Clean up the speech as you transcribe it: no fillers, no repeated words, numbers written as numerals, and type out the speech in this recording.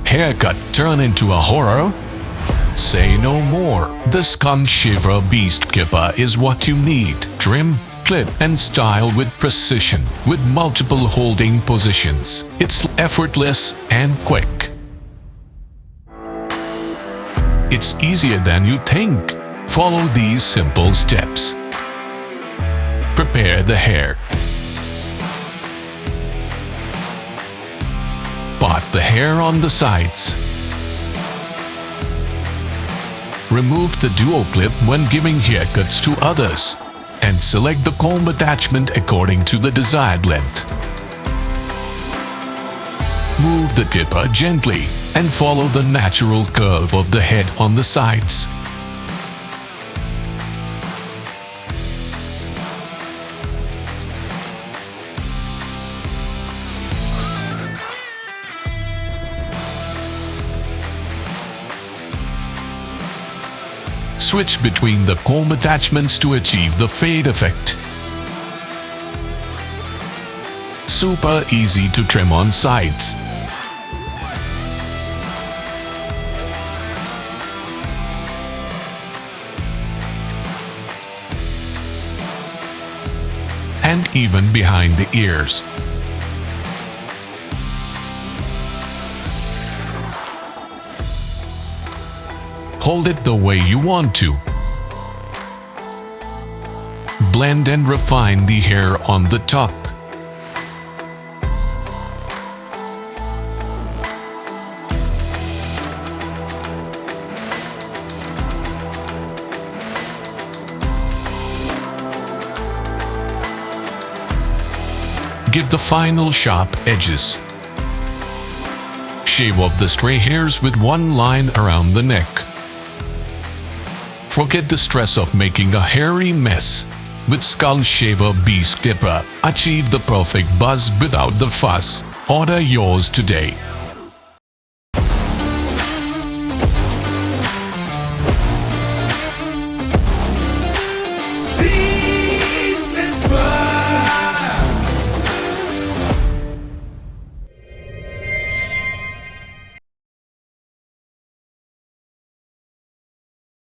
Haircut turn into a horror? Say no more. The Skull Shaver Beast Clipper is what you need. Trim, clip, and style with precision, with multiple holding positions. It's effortless and quick. It's easier than you think. Follow these simple steps. Prepare the hair. Part the hair on the sides. Remove the duo clip when giving haircuts to others, and select the comb attachment according to the desired length. Move the clipper gently and follow the natural curve of the head on the sides. Switch between the comb attachments to achieve the fade effect. Super easy to trim on sides. And even behind the ears. Hold it the way you want to. Blend and refine the hair on the top. Give the final sharp edges. Shave off the stray hairs with one line around the neck. Forget the stress of making a hairy mess. With Skull Shaver Beast Clipper, achieve the perfect buzz without the fuss. Order yours today.